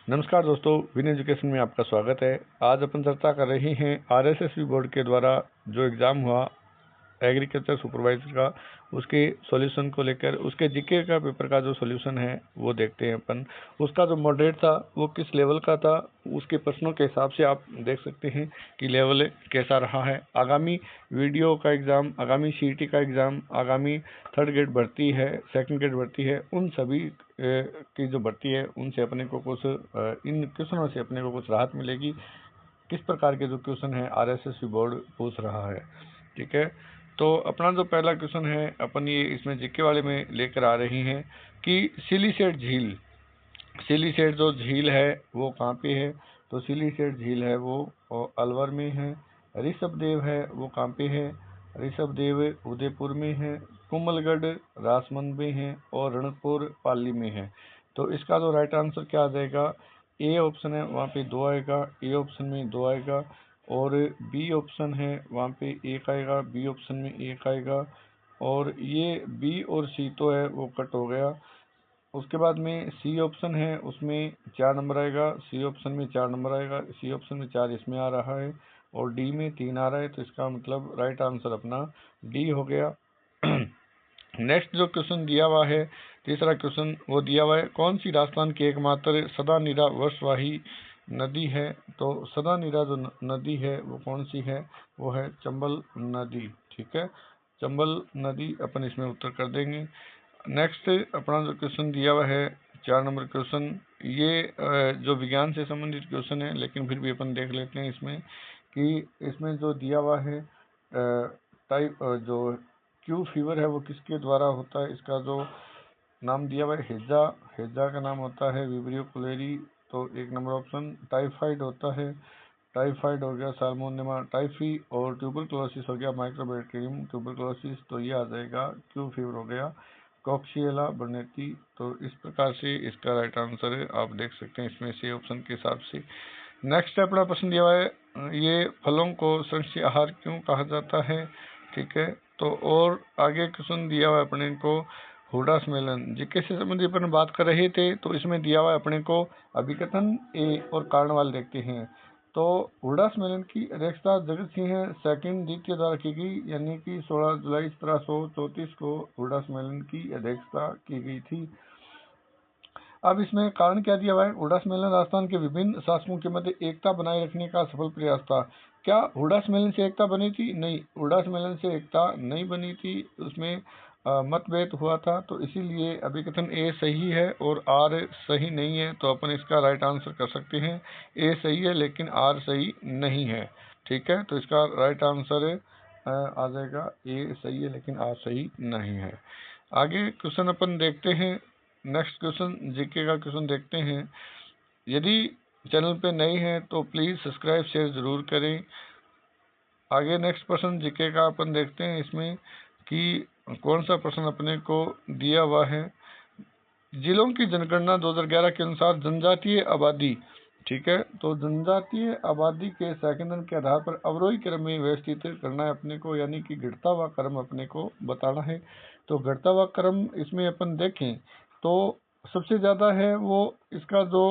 नमस्कार दोस्तों, win education में आपका स्वागत है। आज अपन चर्चा कर रहे हैं आरएसएसबी बोर्ड के द्वारा जो एग्ज़ाम हुआ एग्रीकल्चर सुपरवाइजर का, उसके सॉल्यूशन को लेकर, उसके जीके का पेपर का जो सॉल्यूशन है वो देखते हैं अपन। उसका जो मॉडरेट था वो किस लेवल का था, उसके प्रश्नों के हिसाब से आप देख सकते हैं कि लेवल कैसा रहा है। आगामी वीडियो का एग्ज़ाम, आगामी सीईटी का एग्ज़ाम, आगामी थर्ड ग्रेड भर्ती है, सेकंड ग्रेड भर्ती है, उन सभी की जो भर्ती है उनसे अपने को कुछ इन क्वेश्चनों से अपने को कुछ राहत मिलेगी। किस प्रकार के जो क्वेश्चन है आरएसएसबी बोर्ड पूछ रहा है, ठीक है। तो अपना जो पहला क्वेश्चन है अपन ये इसमें जीके वाले में लेकर आ रही हैं कि सिलीसेट झील, सिलीसेट जो झील है वो कहाँ पे है। तो सिलीसेट झील है वो अलवर में है। ऋषभदेव है वो कहाँ पे है, ऋषभदेव उदयपुर में है। कुमलगढ़ राजमंद में है और रणकपुर पाली में है। तो इसका जो राइट आंसर क्या आ जाएगा, ए ऑप्शन है वहाँ पे 2 आएगा, ए ऑप्शन में 2 आएगा, और बी ऑप्शन है वहाँ पे 1 आएगा, बी ऑप्शन में 1 आएगा, और ये बी और सी तो है वो कट हो गया। उसके बाद में सी ऑप्शन है उसमें 4 नंबर आएगा, सी ऑप्शन में 4 नंबर आएगा, सी ऑप्शन में 4 इसमें आ रहा है, और डी में 3 आ रहा है। तो इसका मतलब राइट आंसर अपना डी हो गया। नेक्स्ट जो क्वेश्चन दिया हुआ है, तीसरा क्वेश्चन वो दिया हुआ है, कौन सी राजस्थान की एकमात्र सदानीरा वर्षवाही नदी है। तो सदानीरा जो नदी है वो कौन सी है, वो है चंबल नदी, ठीक है। चंबल नदी अपन इसमें उत्तर कर देंगे। नेक्स्ट अपना जो क्वेश्चन दिया हुआ है 4 नंबर क्वेश्चन, ये जो विज्ञान से संबंधित क्वेश्चन है, लेकिन फिर भी अपन देख लेते हैं इसमें कि इसमें जो दिया हुआ है टाइप जो क्यू फीवर है वो किसके द्वारा होता है। इसका जो नाम दिया हुआ है हेजा, हेजा का नाम होता है विब्रियो कोलेरी। तो 1 नंबर ऑप्शन। टाइफाइड होता है, टाइफाइड हो गया साल्मोनेला टाइफी, और ट्यूबरक्लोसिस हो गया माइक्रोबैक्टीरियम ट्यूबरक्लोसिस। तो ये आ जाएगा क्यू फीवर हो गया कॉक्सियला बर्नेटी। तो इस प्रकार से इसका राइट आंसर है, आप देख सकते हैं इसमें से ऑप्शन के हिसाब से। नेक्स्ट अपना प्रश्न दिया हुआ है, ये फलों को संक्षी आहार क्यों कहा जाता है, ठीक है। तो और आगे क्वेश्चन दिया हुआ है अपने को हुडा सम्मेलन, जीके से संबंधित अपन बात कर रहे थे। तो इसमें दिया हुआ है अपने को अभिकथन ए और कारणवाल देखते हैं। तो हुडा सम्मेलन की अध्यक्षता जगत सिंह सेकंड द्वितीय द्वारा की गई, यानी कि 16 जुलाई 1734 को हुडा सम्मेलन की अध्यक्षता की गई थी। अब इसमें कारण क्या दिया हुआ है, हुडा सम्मेलन राजस्थान के विभिन्न शासकों के मध्य एकता बनाए रखने का सफल प्रयास था। क्या हुडा सम्मेलन से एकता बनी थी? नहीं, हुडा सम्मेलन से एकता नहीं बनी थी, उसमें मतभेद हुआ था। तो इसीलिए अभिकथन ए सही है और आर सही नहीं है। तो अपन इसका राइट आंसर कर सकते हैं ए सही है लेकिन आर सही नहीं है, ठीक है। तो इसका राइट आंसर आ जाएगा ए सही है लेकिन आर सही नहीं है। आगे क्वेश्चन अपन देखते हैं। नेक्स्ट क्वेश्चन जीके का क्वेश्चन देखते हैं। यदि चैनल पे नए हैं तो प्लीज़ सब्सक्राइब शेयर ज़रूर करें। आगे नेक्स्ट प्रश्न जीके का अपन देखते हैं इसमें कि कौन सा प्रश्न अपने को दिया हुआ है। जिलों की जनगणना 2011 के अनुसार जनजातीय आबादी, ठीक है। तो जनजातीय आबादी के सेकंडन के आधार पर अवरोही क्रम में व्यवस्थित करना है अपने को, यानी कि घटता हुआ क्रम अपने को बताना है। तो घटता हुआ क्रम इसमें अपन देखें तो सबसे ज़्यादा है वो इसका जो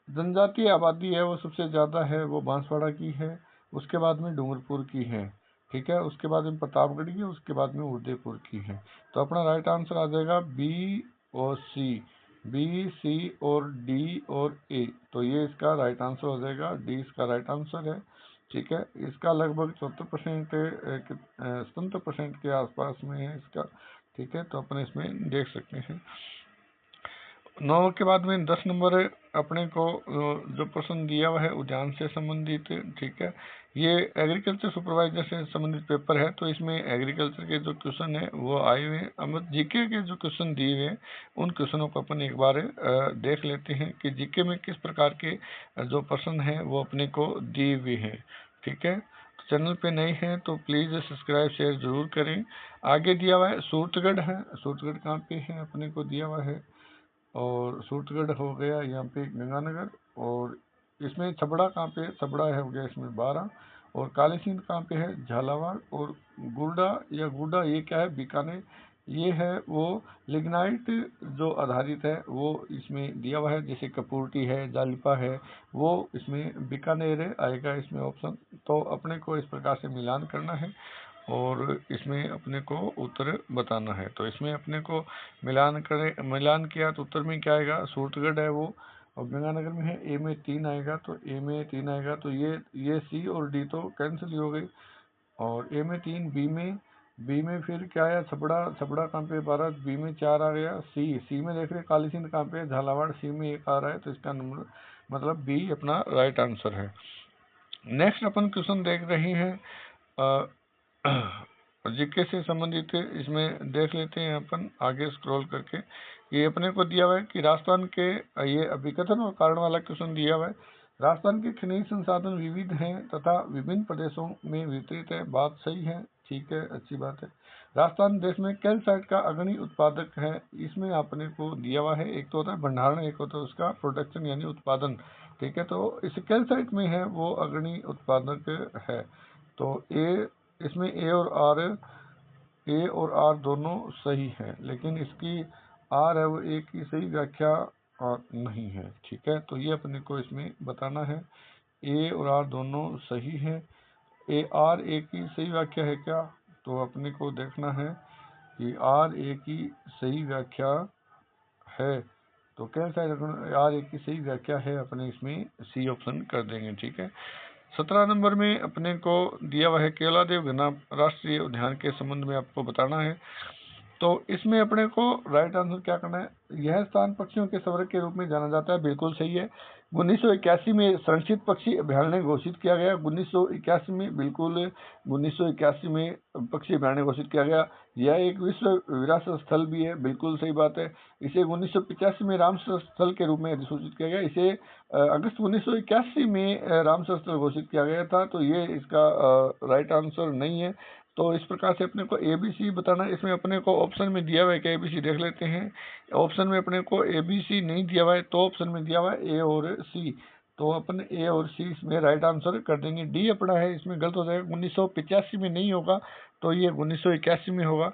जनजातीय आबादी है वो सबसे ज़्यादा है वो बांसवाड़ा की है, उसके बाद में डूंगरपुर की है, ठीक है। उसके बाद में प्रतापगढ़ की है, उसके बाद में उदयपुर की है। तो अपना राइट आंसर आ जाएगा बी और सी, बी सी और डी और ए। तो ये इसका राइट आंसर हो जाएगा, डी इसका राइट आंसर है, ठीक है। इसका लगभग 74% 77% के आसपास में है इसका, ठीक है। तो अपन इसमें देख सकते हैं। 9 के बाद में 10 नंबर अपने को जो प्रश्न दिया हुआ है उद्यान से संबंधित, ठीक है। ये एग्रीकल्चर सुपरवाइजर से संबंधित पेपर है। तो इसमें एग्रीकल्चर के जो क्वेश्चन है वो आए हुए हैं। अब जीके के जो क्वेश्चन दिए हुए हैं उन क्वेश्चनों को अपन एक बार देख लेते हैं कि जीके में किस प्रकार के जो प्रश्न हैं वो अपने को दिए हुए हैं, ठीक है। तो चैनल पे नए हैं तो प्लीज़ सब्सक्राइब शेयर ज़रूर करें। आगे दिया हुआ है सूरतगढ़ है, सूरतगढ़ कहाँ पे है अपने को दिया हुआ है, और सूरतगढ़ हो गया यहाँ पे गंगानगर, और इसमें छबड़ा कहाँ पे है, छबड़ा है हो गया इसमें 12, और काली सिंध कहाँ पे है झालावाड़, और गुड्डा या गुड्डा ये क्या है बीकानेर, ये है वो लिग्नाइट जो आधारित है वो इसमें दिया हुआ है, जैसे कपूरटी है, जालिपा है, वो इसमें बीकानेर आएगा इसमें ऑप्शन। तो अपने को इस प्रकार से मिलान करना है और इसमें अपने को उत्तर बताना है। तो इसमें अपने को मिलान किया तो उत्तर में क्या आएगा, सूरतगढ़ है वो, और गंगानगर में है, ए में 3 आएगा, तो ए में 3 आएगा, तो ये सी और डी तो कैंसिल ही हो गई। और ए में 3, बी में फिर क्या आया, छपड़ा कहाँ पे 12, बी में 4 आ गया, सी में देख रहे काली सिंध कहाँ पे, झालावाड़, सी में 1 आ रहा है, तो इसका नंबर मतलब बी अपना राइट आंसर है। नेक्स्ट अपन क्वेश्चन देख रहे हैं जीके से संबंधित, इसमें देख लेते हैं अपन आगे स्क्रॉल करके। ये अपने को दिया हुआ है कि राजस्थान के, ये अभिकथन और कारण वाला क्वेश्चन दिया हुआ है। राजस्थान के खनिज संसाधन विविध हैं तथा विभिन्न प्रदेशों में वितरित है, बात सही है, ठीक है, अच्छी बात है। राजस्थान देश में कैल्साइट का अग्रणी उत्पादक है, इसमें अपने को दिया हुआ है, एक तो होता है भंडारण, एक होता है उसका प्रोडक्शन यानी उत्पादन, ठीक है। तो इस कैल्साइट में है वो अग्रणी उत्पादक है। तो इसमें ए और आर दोनों सही हैं, लेकिन इसकी आर है वो एक की सही व्याख्या नहीं है, ठीक है। तो ये अपने को इसमें बताना है, ए और आर दोनों सही है। आर ए की सही व्याख्या है क्या, तो अपने को देखना है कि आर ए की सही व्याख्या है, तो कैसा आर ए की सही व्याख्या है, अपने इसमें सी ऑप्शन कर देंगे, ठीक है। 17 नंबर में अपने को दिया हुआ है केवलादेव घना राष्ट्रीय उद्यान के संबंध में आपको बताना है। तो इसमें अपने को राइट आंसर क्या करना है, यह स्थान पक्षियों के स्वर्ग के रूप में जाना जाता है, बिल्कुल सही है। 1981 में संरक्षित पक्षी अभ्यारण्य घोषित किया गया, 1981 में, बिल्कुल 1981 में पक्षी अभ्यारण्य घोषित किया गया। यह एक विश्व विरासत स्थल भी है, बिल्कुल सही बात है। इसे 1985 में रामसर स्थल के रूप में अधिसूचित किया गया, इसे अगस्त 1981 में रामसर स्थल घोषित किया गया था, तो ये इसका राइट आंसर नहीं है। तो इस प्रकार से अपने को ए बी सी बताना है। इसमें अपने को ऑप्शन में दिया हुआ है कि ए बी सी देख लेते हैं। ऑप्शन में अपने को ए बी सी नहीं दिया हुआ है, तो ऑप्शन में दिया हुआ है ए और सी, तो अपन ए और सी इसमें राइट आंसर कर देंगे। डी अपना है इसमें गलत हो जाएगा, 1985 में नहीं होगा, तो ये 1981 में होगा।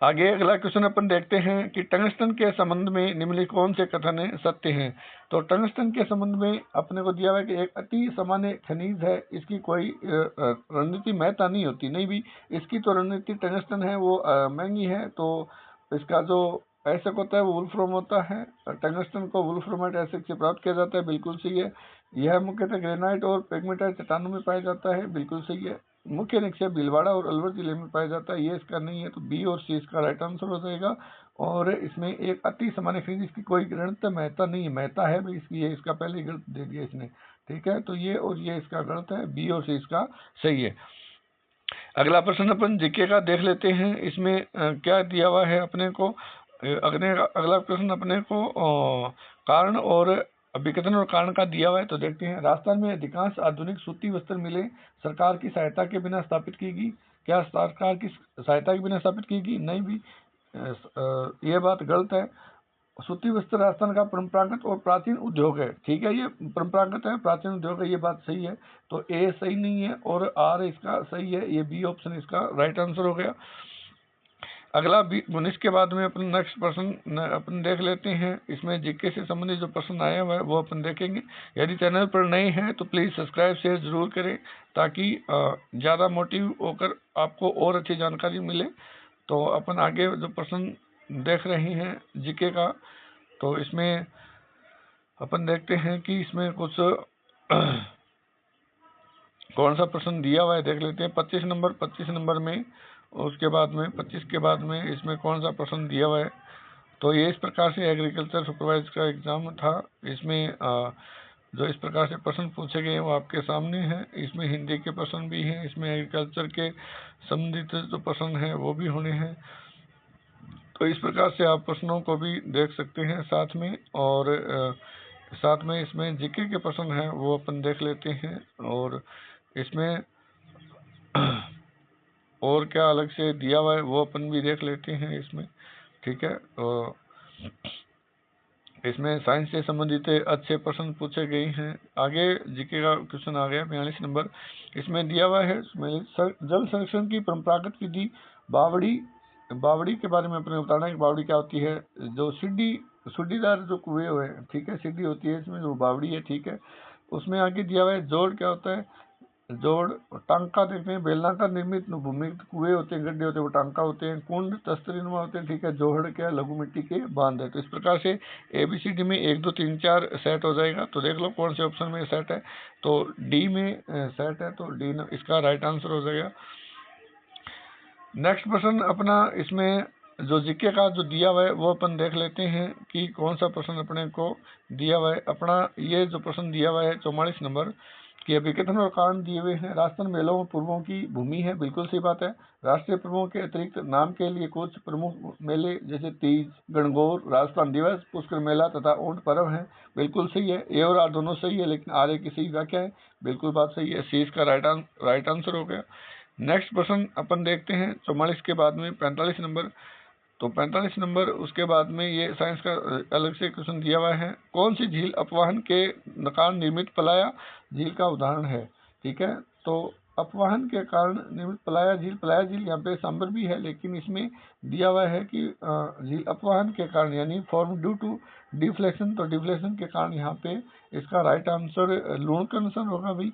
आगे अगला क्वेश्चन अपन देखते हैं कि टंगस्टन के संबंध में निम्नलिखित कौन से कथन सत्य हैं। तो टंगस्टन के संबंध में अपने को दिया हुआ है कि एक अति सामान्य खनिज है, इसकी कोई रणनीति महत्ता नहीं होती, नहीं भी इसकी तो रणनीति टंगस्टन है वो महंगी है, तो इसका जो एसिक होता है वो वुल्फ्रोम होता है, टंगस्टन को वुल्फ्रोमाइट एसिक से प्राप्त किया जाता है, बिल्कुल सही है। यह मुख्यतः ग्रेनाइट और पेगमेटाइट चट्टानों में पाया जाता है, बिल्कुल सही है। मुख्य निक्षेप भीलवाड़ा और अलवर जिले में पाया जाता है, ये इसका नहीं है, तो बी और सी इसका राइट आंसर हो जाएगा। और इसमें एक अति सामान्य खनिज, इसकी कोई ऋणत महत्ता नहीं है, महत्ता है भाई इसकी, ये इसका पहले गलत दे दिया इसने, ठीक है। तो ये और ये इसका गलत है, बी और सी इसका सही है। अगला प्रश्न अपन जीके का देख लेते हैं, इसमें क्या दिया हुआ है अपने को। अगला प्रश्न अपने को कारण और अभिकथन और कारण का दिया हुआ है, तो देखते हैं। राजस्थान में अधिकांश आधुनिक सूती वस्त्र मिलें सरकार की सहायता के बिना स्थापित की गई, क्या सरकार की सहायता के बिना स्थापित की गई, नहीं भी, ये बात गलत है। सूती वस्त्र राजस्थान का परंपरागत और प्राचीन उद्योग है, ठीक है, ये परंपरागत है, प्राचीन उद्योग है, ये बात सही है। तो ए सही नहीं है और आर इसका सही है, ये बी ऑप्शन इसका राइट आंसर हो गया। अगला 19 के बाद में अपन नेक्स्ट प्रश्न अपन देख लेते हैं। इसमें जीके से संबंधित जो प्रश्न आया हुआ है वो अपन देखेंगे। यदि चैनल पर नए हैं तो प्लीज़ सब्सक्राइब शेयर जरूर करें, ताकि ज़्यादा मोटिव होकर आपको और अच्छी जानकारी मिले। तो अपन आगे जो प्रश्न देख रहे हैं जीके का, तो इसमें अपन देखते हैं कि इसमें कुछ कौन सा प्रश्न दिया हुआ है, देख लेते हैं। 25 नंबर में, उसके बाद में 25 के बाद में इसमें कौन सा प्रश्न दिया हुआ है। तो ये इस प्रकार से एग्रीकल्चर सुपरवाइजर का एग्जाम था। इसमें जो इस प्रकार से प्रश्न पूछे गए हैं वो आपके सामने हैं। इसमें हिंदी के प्रश्न भी हैं, इसमें एग्रीकल्चर के संबंधित जो प्रश्न हैं वो भी होने हैं। तो इस प्रकार से आप प्रश्नों को भी देख सकते हैं साथ में, और साथ में इसमें जीके के प्रश्न हैं वो अपन देख लेते हैं, और इसमें और क्या अलग से दिया हुआ है वो अपन भी देख लेते हैं इसमें, ठीक है। तो इसमें साइंस से संबंधित अच्छे प्रश्न पूछे गए हैं। आगे जीके का क्वेश्चन आ गया 42 नंबर। इसमें दिया हुआ है जल संरक्षण की परंपरागत विधि बावड़ी बावड़ी के बारे में अपने बताना है कि बावड़ी क्या होती है। जो सीढ़ीदार जो कुएं हुए, ठीक है, सीढ़ी होती है इसमें, जो बावड़ी है, ठीक है। उसमें आगे दिया हुआ है जोड़ क्या होता है। जोड़ टांका देखते हैं, बेलनाकार निर्मित भूमि कुएं होते हैं, गड्ढे होते हैं, वो टांका होते हैं। कुंड तस्तरीनुमा होते हैं, ठीक है। जोहड़ क्या, लघु मिट्टी के बांध है। तो इस प्रकार से ABCD में 1 2 3 4 सेट हो जाएगा। तो देख लो कौन से ऑप्शन में सेट है। तो डी में सेट है, तो डी इसका राइट आंसर हो जाएगा। नेक्स्ट प्रश्न अपना इसमें जो जीके का जो दिया हुआ है वो अपन देख लेते हैं कि कौन सा प्रश्न अपने को दिया हुआ है। अपना ये जो प्रश्न दिया हुआ है 44 नंबर कि अभिकथन और कारण दिए हुए हैं। राजस्थान मेलों और पर्वों की भूमि है, बिल्कुल सही बात है। राष्ट्रीय पर्वों के अतिरिक्त नाम के लिए कुछ प्रमुख मेले जैसे तीज, गणगौर, राजस्थान दिवस, पुष्कर मेला तथा ऊंट पर्व है, बिल्कुल सही है। ए और आर दोनों सही है, लेकिन आर ए की सही व्याख्या है, बिल्कुल बात सही है। सी इसका राइट आंसर हो गया। नेक्स्ट प्रश्न अपन देखते हैं 44 के बाद में 45 नंबर। तो 45 नंबर उसके बाद में ये साइंस का अलग से क्वेश्चन दिया हुआ है। कौन सी झील अपवाहन के कारण निर्मित पलाया झील का उदाहरण है, ठीक है। तो अपवाहन के कारण निर्मित पलाया झील यहाँ पे सांबर भी है, लेकिन इसमें दिया हुआ है कि झील अपवाहन के कारण यानी फॉर्म ड्यू टू डिफ्लेक्शन। तो डिफ्लेक्शन के कारण यहाँ पे इसका राइट आंसर लूणकरण होगा भाई।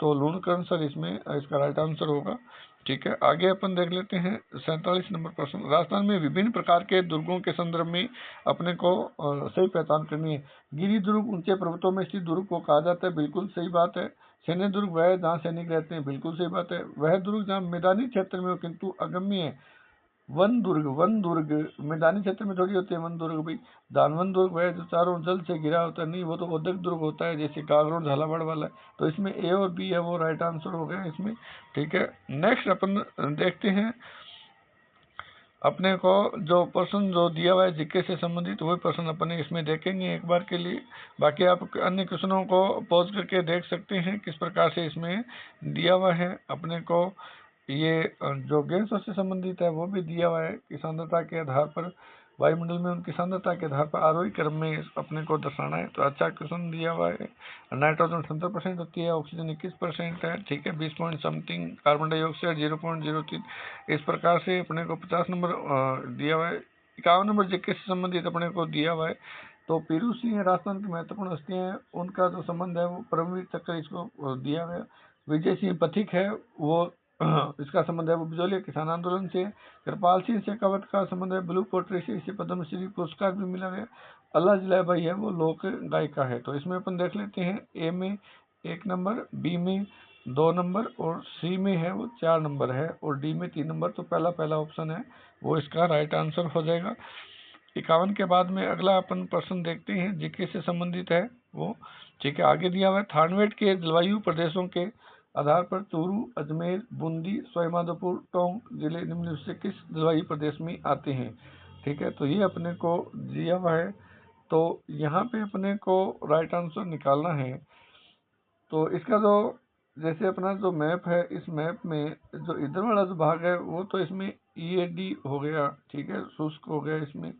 तो लूणकरण सर इसमें इसका राइट आंसर होगा, ठीक है। आगे अपन देख लेते हैं 47 नंबर प्रश्न। राजस्थान में विभिन्न प्रकार के दुर्गों के संदर्भ में अपने को सही पहचान करनी है। गिरी दुर्ग ऊंचे पर्वतों में स्थित दुर्ग को कहा जाता है, बिल्कुल सही बात है। सैन्य दुर्ग वह है जहाँ सैनिक रहते हैं, बिल्कुल सही बात है। वह दुर्ग जहाँ मैदानी क्षेत्र में हो किंतु अगम्य है। वन दुर्ग मैदानी क्षेत्र में थोड़ी होती है वन दुर्ग भाई। दानवन दुर्ग वह जो चारों ओर जल से घिरा होता है, नहीं वो तो औद्योगिक दुर्ग होता है, जैसे कागरोड झालावाड़ वाला है। तो इसमें ए और बी है वो राइट आंसर हो गया इसमें, ठीक है। नेक्स्ट अपन देखते हैं अपने को जो प्रश्न जो दिया हुआ है जीके से संबंधित, वही प्रश्न अपने इसमें देखेंगे एक बार के लिए। बाकी आप अन्य क्वेश्चनों को पॉज करके देख सकते हैं किस प्रकार से इसमें दिया हुआ है अपने को। ये जो गैसों से संबंधित है वो भी दिया हुआ है कि सांद्रता के आधार पर वायुमंडल में उनकी सांद्रता के आधार पर आरोही क्रम में अपने को दर्शाना है। तो अच्छा क्वेश्चन दिया हुआ है। नाइट्रोजन 78% होती है, ऑक्सीजन 21% है, ठीक है। 20 पॉइंट समथिंग, कार्बन डाइऑक्साइड 0.03। इस प्रकार से अपने को 50 नंबर दिया हुआ है। 51 नंबर जीके से संबंधित अपने को दिया हुआ है। तो पीरू सिंह राजस्थान की महत्वपूर्ण हस्तियां हैं, उनका जो संबंध है वो परमवीर चक्र इसको दिया गया। विजय सिंह पथिक है वो इसका संबंध है वो बिजोलिया किसान आंदोलन से। कृपाल सिंह शेखावत का संबंध है ब्लू पोट्री से, इसे पद्मश्री पुरस्कार भी मिला गया। अल्लाह जिला भाई है वो लोक गायिका है। तो इसमें अपन देख लेते हैं ए में 1 नंबर, बी में 2 नंबर और सी में है वो 4 नंबर है और डी में 3 नंबर। तो पहला ऑप्शन है वो इसका राइट आंसर हो जाएगा। 51 के बाद में अगला अपन प्रश्न देखते हैं जीके से संबंधित है वो, ठीक है। आगे दिया हुआ है थानवेट के जलवायु प्रदेशों के आधार पर चूरू, अजमेर, बूंदी, सवाईमाधोपुर, टोंक जिले निम्न से किस जलवायु प्रदेश में आते हैं, ठीक है। तो ये अपने को दिया हुआ है। तो यहाँ पे अपने को राइट आंसर निकालना है। तो इसका जो जैसे अपना जो मैप है, इस मैप में जो इधर वाला जो भाग है वो तो इसमें EAD हो गया, ठीक है, शुष्क हो गया इसमें।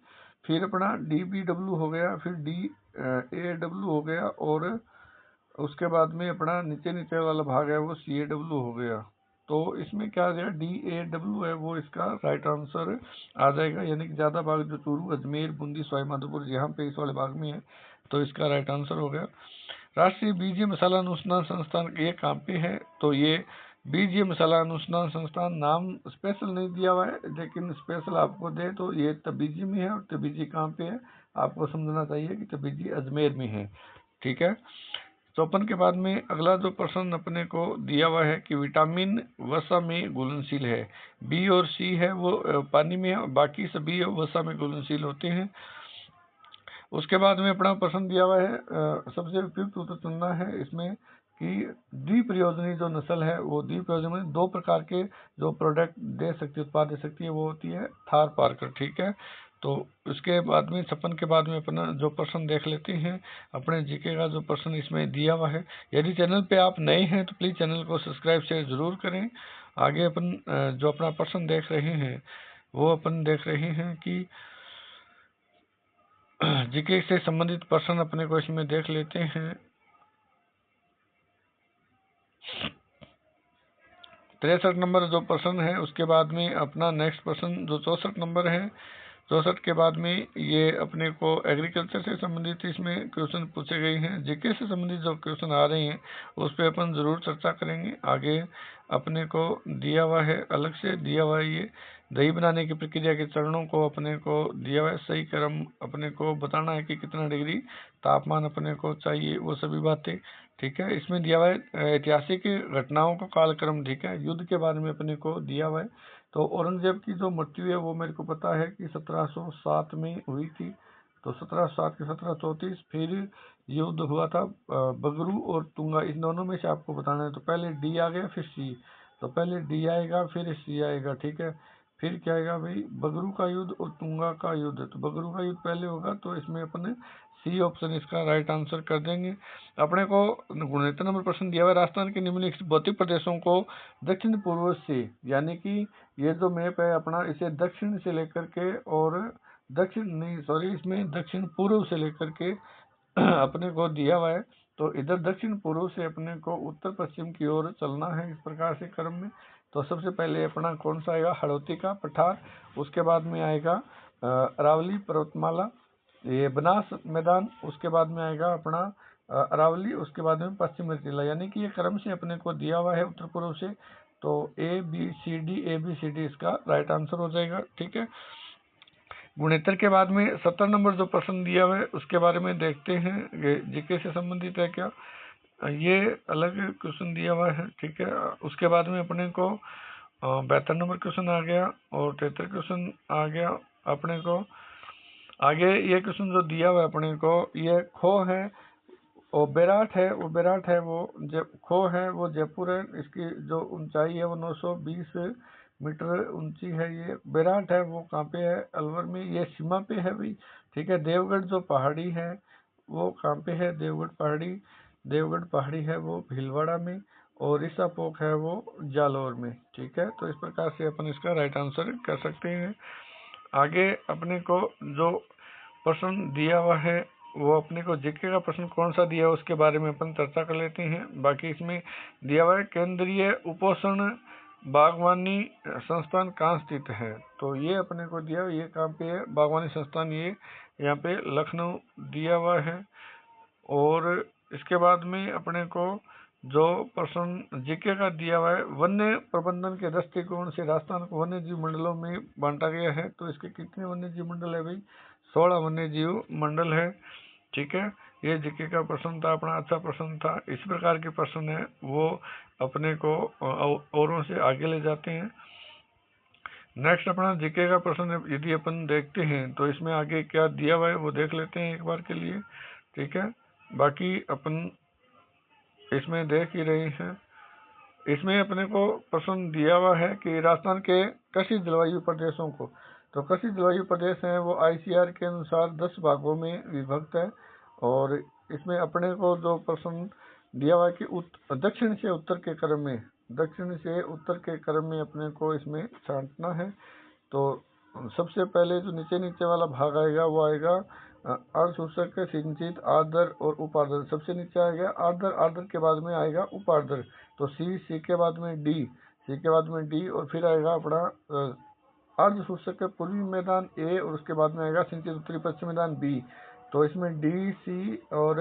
फिर अपना DBW हो गया, फिर DAW हो गया और उसके बाद में अपना नीचे नीचे वाला भाग है वो CAW हो गया। तो इसमें क्या आ जाएगा, DAW है वो इसका राइट आंसर आ जाएगा। यानी कि ज़्यादा भाग जो चूरू, अजमेर, बूंदी, सवाईमाधोपुर यहाँ पे इस वाले भाग में है, तो इसका राइट आंसर हो गया। राष्ट्रीय बीजीय मसाला अनुसंधान संस्थान ये कहाँ पे है, तो ये बीजीय मसाला अनुसंधान संस्थान नाम स्पेशल नहीं दिया हुआ है, लेकिन स्पेशल आपको दे तो ये तबीजी में है। और तबीजी कहाँ पे है आपको समझना चाहिए कि तबीजी अजमेर में है, ठीक है। 54 के बाद में अगला जो प्रश्न अपने को दिया हुआ है कि विटामिन वसा में घुलनशील है। बी और सी है वो पानी में है, बाकी सभी वसा में घुलनशील होते हैं। उसके बाद में अपना प्रश्न दिया हुआ है सबसे उपयुक्त उत्तर चुनना है इसमें कि द्विप्रयोजनी जो नस्ल है वो द्विप्रयोजनी 2 प्रकार के जो प्रोडक्ट दे सकती है, उत्पाद दे सकती है, वो होती है थार पारकर, ठीक है। तो उसके बाद में 56 के बाद में अपना जो प्रश्न देख लेते हैं अपने जीके का जो प्रश्न इसमें दिया हुआ है। यदि चैनल पे आप नए हैं तो प्लीज़ चैनल को सब्सक्राइब शेयर जरूर करें। आगे अपन जो अपना प्रश्न देख रहे हैं वो अपन देख रहे हैं कि जीके से संबंधित प्रश्न अपने को इसमें देख लेते हैं। 63 नंबर जो प्रश्न है उसके बाद में अपना नेक्स्ट प्रश्न जो 64 नंबर है, 64 के बाद में ये अपने को एग्रीकल्चर से संबंधित इसमें क्वेश्चन पूछे गए हैं। जीके से संबंधित जो क्वेश्चन आ रहे हैं उस पर अपन ज़रूर चर्चा करेंगे। आगे अपने को दिया हुआ है, अलग से दिया हुआ है, ये दही बनाने की प्रक्रिया के चरणों को अपने को दिया हुआ है, सही क्रम अपने को बताना है कि कितना डिग्री तापमान अपने को चाहिए, वो सभी बातें, ठीक है। इसमें दिया हुआ है ऐतिहासिक घटनाओं का कालक्रम, ठीक है। युद्ध के बारे में अपने को दिया हुआ है। तो औरंगजेब की जो मृत्यु है वो मेरे को पता है कि 1707 में हुई थी। तो 1707 के 1734 फिर युद्ध हुआ था बगरू और तुंगा, इन दोनों में से आपको बताना है। तो पहले डी आ गया फिर सी, तो पहले डी आएगा फिर सी आएगा, ठीक है। फिर क्या आएगा भाई, बगरू का युद्ध और तुंगा का युद्ध। तो बगरू का युद्ध पहले होगा, तो इसमें अपने सी ऑप्शन इसका राइट आंसर कर देंगे। अपने को 69 नंबर प्रश्न दिया हुआ है, राजस्थान के निम्नलिखित भौतिक प्रदेशों को दक्षिण पूर्व से, यानी कि ये जो मैप है अपना, इसे दक्षिण से लेकर के और दक्षिण नहीं सॉरी इसमें दक्षिण पूर्व से लेकर के अपने को दिया हुआ है। तो इधर दक्षिण पूर्व से अपने को उत्तर पश्चिम की ओर चलना है, इस प्रकार से क्रम में। तो सबसे पहले अपना कौन सा आएगा, हड़ौती का पठार, उसके बाद में आएगा अरावली पर्वतमाला, ये बनास मैदान, उसके बाद में आएगा अपना अरावली, उसके बाद में पश्चिमी जिला, यानी कि ये क्रम से अपने को दिया हुआ है उत्तर पूर्व से। तो ए बी सी डी इसका राइट आंसर हो जाएगा, ठीक है। 69 के बाद में 70 नंबर जो प्रश्न दिया हुआ है उसके बारे में देखते हैं, ये जीके से संबंधित है क्या, ये अलग क्वेश्चन दिया हुआ है, ठीक है। उसके बाद में अपने को 72 नंबर क्वेश्चन आ गया और 73 क्वेश्चन आ गया अपने को। आगे ये क्वेश्चन जो दिया हुआ है अपने को, ये खो है और बैराट है, वो बैराट है वो खो है वो जयपुर है, इसकी जो ऊंचाई है वो 920 मीटर ऊंची है। ये बैराट है वो कहाँ पे है, अलवर में, ये सीमा पे है भाई, ठीक है। देवगढ़ जो पहाड़ी है वो कहाँ पे है, देवगढ़ पहाड़ी है वो भीलवाड़ा में, और ईसापोक है वो जालौर में, ठीक है। तो इस प्रकार से अपन इसका राइट आंसर कर सकते हैं। आगे अपने को जो प्रश्न दिया हुआ है वो अपने को जीके का प्रश्न कौन सा दिया है उसके बारे में अपन चर्चा कर लेते हैं। बाकी इसमें दिया हुआ है केंद्रीय उपोषण बागवानी संस्थान कहाँ स्थित है। तो ये अपने को दिया हुआ, ये कहाँ पे है बागवानी संस्थान, ये यहाँ पे लखनऊ दिया हुआ है। और इसके बाद में अपने को जो प्रश्न जीके का दिया हुआ है, वन्य प्रबंधन के दृष्टिकोण से राजस्थान को वन्य जीव मंडलों में बांटा गया है। तो इसके कितने वन्य जीव मंडल है भाई, 16 वन्य जीव मंडल है, ठीक है। ये जीके का प्रश्न था अपना, अच्छा प्रश्न था। इस प्रकार के प्रश्न है वो अपने को औरों से आगे ले जाते हैं। नेक्स्ट अपना जीके का प्रश्न यदि अपन देखते हैं तो इसमें आगे क्या दिया हुआ है वो देख लेते हैं एक बार के लिए, ठीक है। बाकी अपन इसमें देख ही रहे हैं, इसमें अपने को प्रश्न दिया हुआ है कि राजस्थान के कृषि जलवायु प्रदेशों को, तो कृषि जलवायु प्रदेश हैं वो आईसीआर के अनुसार 10 भागों में विभक्त है। और इसमें अपने को जो प्रश्न दिया हुआ है कि दक्षिण से उत्तर के क्रम में, दक्षिण से उत्तर के क्रम में अपने को इसमें छांटना है। तो सबसे पहले जो नीचे नीचे वाला भाग आएगा वो आएगा अर्धशोषक, सिंचित, आर्द्र और उपार्द्र। सबसे नीचे आएगा आर्द्र, आर्द्र के बाद में आएगा उपार्द्र। तो सी के बाद में डी, सी के बाद में डी, और फिर आएगा अपना अर्धशोषक के पूर्वी मैदान ए, और उसके बाद में आएगा सिंचित उत्तरी पश्चिम मैदान बी। तो इसमें डी सी और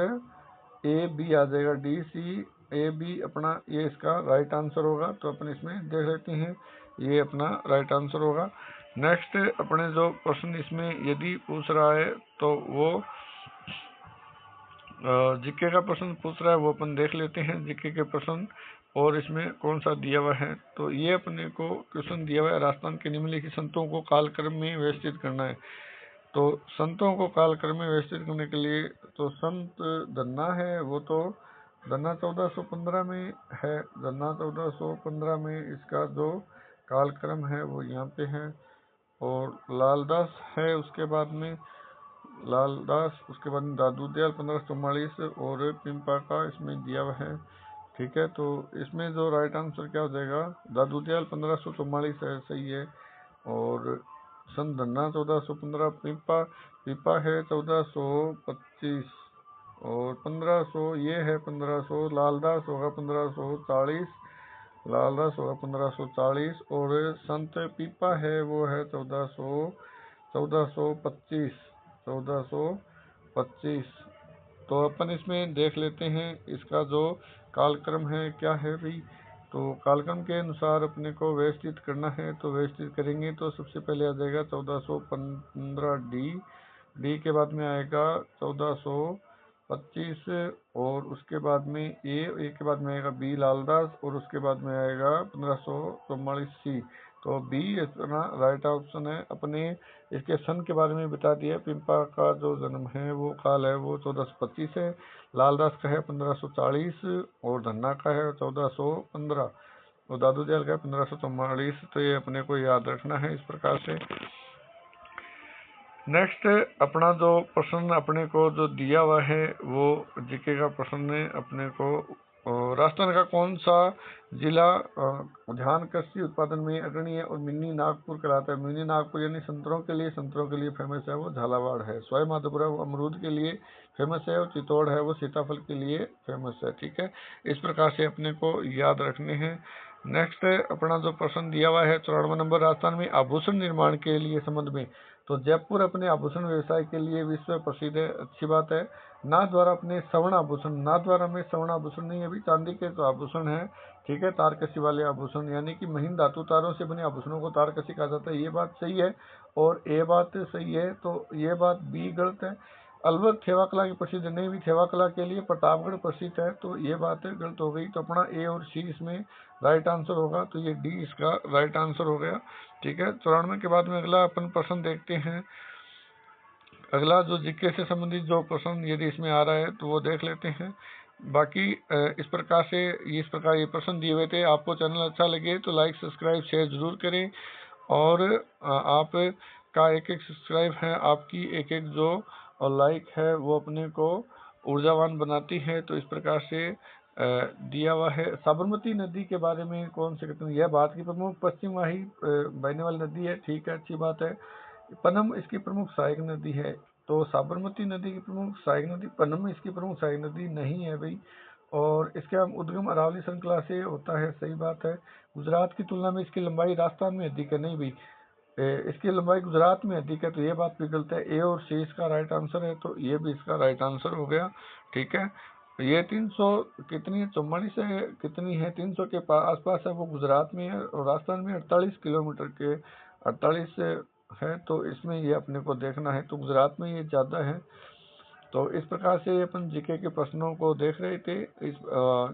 ए बी आ जाएगा, डी सी ए बी अपना ये इसका राइट आंसर होगा। तो अपन इसमें देख लेते हैं, ये अपना राइट आंसर होगा। नेक्स्ट अपने जो प्रश्न इसमें यदि पूछ रहा है तो वो जीके का प्रश्न पूछ रहा है, वो अपन देख लेते हैं जीके के प्रश्न और इसमें कौन सा दिया हुआ है। तो ये अपने को क्वेश्चन दिया हुआ है, राजस्थान के निम्नलिखित संतों को कालक्रम में व्यवस्थित करना है। तो संतों को कालक्रम में व्यवस्थित करने के लिए तो संत धन्ना है, वो तो धन्ना 1415 में है, धन्ना 1415 में इसका जो कालक्रम है वो यहाँ पे है। और लालदास है, उसके बाद में लालदास, उसके बाद में दादू दयाल 1544 और पिंपा का इसमें दिया हुआ है, ठीक है। तो इसमें जो राइट आंसर क्या हो जाएगा, दादू दयाल 1544 है, सही है। और सन धन्ना 1415, पिपा है 1425 और 1500 ये है 1500, लालदास होगा 1540, लालदास होगा 1540 और संत पीपा है वो है 1425। तो अपन इसमें देख लेते हैं इसका जो कालक्रम है क्या है भाई। तो कालक्रम के अनुसार अपने को व्यवस्थित करना है, तो व्यवस्थित करेंगे तो सबसे पहले आ जाएगा 1415 डी के बाद में आएगा 1425 और उसके बाद में ए के बाद में आएगा बी लालदास और उसके बाद में आएगा 1544 सी। तो बी अपना राइट ऑप्शन है। अपने इसके सन के बारे में बता दिया। पिंपा का जो जन्म है वो काल है वो 1425 है, लालदास का है 1540 और धन्ना का है 1415 और दादू दयाल का है 1544। तो ये अपने को याद रखना है इस प्रकार से। नेक्स्ट अपना जो प्रश्न अपने को जो दिया हुआ है वो जीके का प्रश्न है अपने को। राजस्थान का कौन सा जिला धान कृषि उत्पादन में अग्रणी है और मिनी नागपुर कहलाता है। मिनी नागपुर यानी संतरों के लिए फेमस है वो झालावाड़ है। सवाई माधोपुर वो अमरूद के लिए फेमस है और चित्तौड़ है वो सीताफल के लिए फेमस है। ठीक है, इस प्रकार से अपने को याद रखने हैं। नेक्स्ट अपना जो प्रश्न दिया हुआ है 94 नंबर, राजस्थान में आभूषण निर्माण के लिए संबंध में। तो जयपुर अपने आभूषण व्यवसाय के लिए विश्व प्रसिद्ध है, अच्छी बात है। नाथद्वारा अपने स्वर्ण आभूषण, नाथद्वारा में स्वर्ण आभूषण नहीं, अभी चांदी के तो आभूषण है। ठीक है, तारकसी वाले आभूषण यानी कि महीन धातु तारों से बने आभूषणों को तारकसी कहा जाता है। ये बात सही है और ये बात सही है, तो ये बात बी गलत है। अलवर थेवा कला की प्रसिद्ध नहीं, भी थेवा कला के लिए प्रतापगढ़ प्रसिद्ध है, तो ये बात गलत हो गई। तो अपना ए और सी इसमें राइट आंसर होगा, तो ये डी इसका राइट आंसर हो गया। ठीक है, 94 के बाद में अगला अपन प्रश्न देखते हैं। अगला जो जीके से संबंधित जो प्रश्न यदि इसमें आ रहा है तो वो देख लेते हैं। बाकी इस प्रकार ये प्रश्न दिए हुए थे। आपको चैनल अच्छा लगे तो लाइक सब्सक्राइब शेयर जरूर करें और आप का एक सब्सक्राइब है, आपकी एक जो लाइक है वो अपने को ऊर्जावान बनाती है। तो इस प्रकार से दिया हुआ है। साबरमती नदी के बारे में कौन से कहते हैं, यह भारत की प्रमुख पश्चिम वाही बहने वाली नदी है। ठीक है, अच्छी बात है। पनम इसकी प्रमुख सहायक नदी है। तो साबरमती नदी की प्रमुख सहायक नदी, पनम इसकी प्रमुख सहायक नदी नहीं है भाई। और इसका उद्गम अरावली श्रृंखला से होता है, सही बात है। गुजरात की तुलना में इसकी लंबाई राजस्थान में अधिक है, नहीं भाई, इसकी लंबाई गुजरात में अधिक है, तो ये बात भी गलत है। ए और सी इसका राइट आंसर है, तो ये भी इसका राइट आंसर हो गया। ठीक है, ये 300 कितनी है, 44 है, कितनी है, 300 के आसपास है, वो गुजरात में है और राजस्थान में 48 किलोमीटर के 48 है। तो इसमें ये अपने को देखना है, तो गुजरात में ये ज़्यादा है। तो इस प्रकार से अपन जीके के प्रश्नों को देख रहे थे।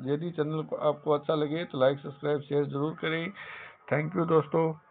यदि चैनल को आपको अच्छा लगे तो लाइक सब्सक्राइब शेयर जरूर करें। थैंक यू दोस्तों।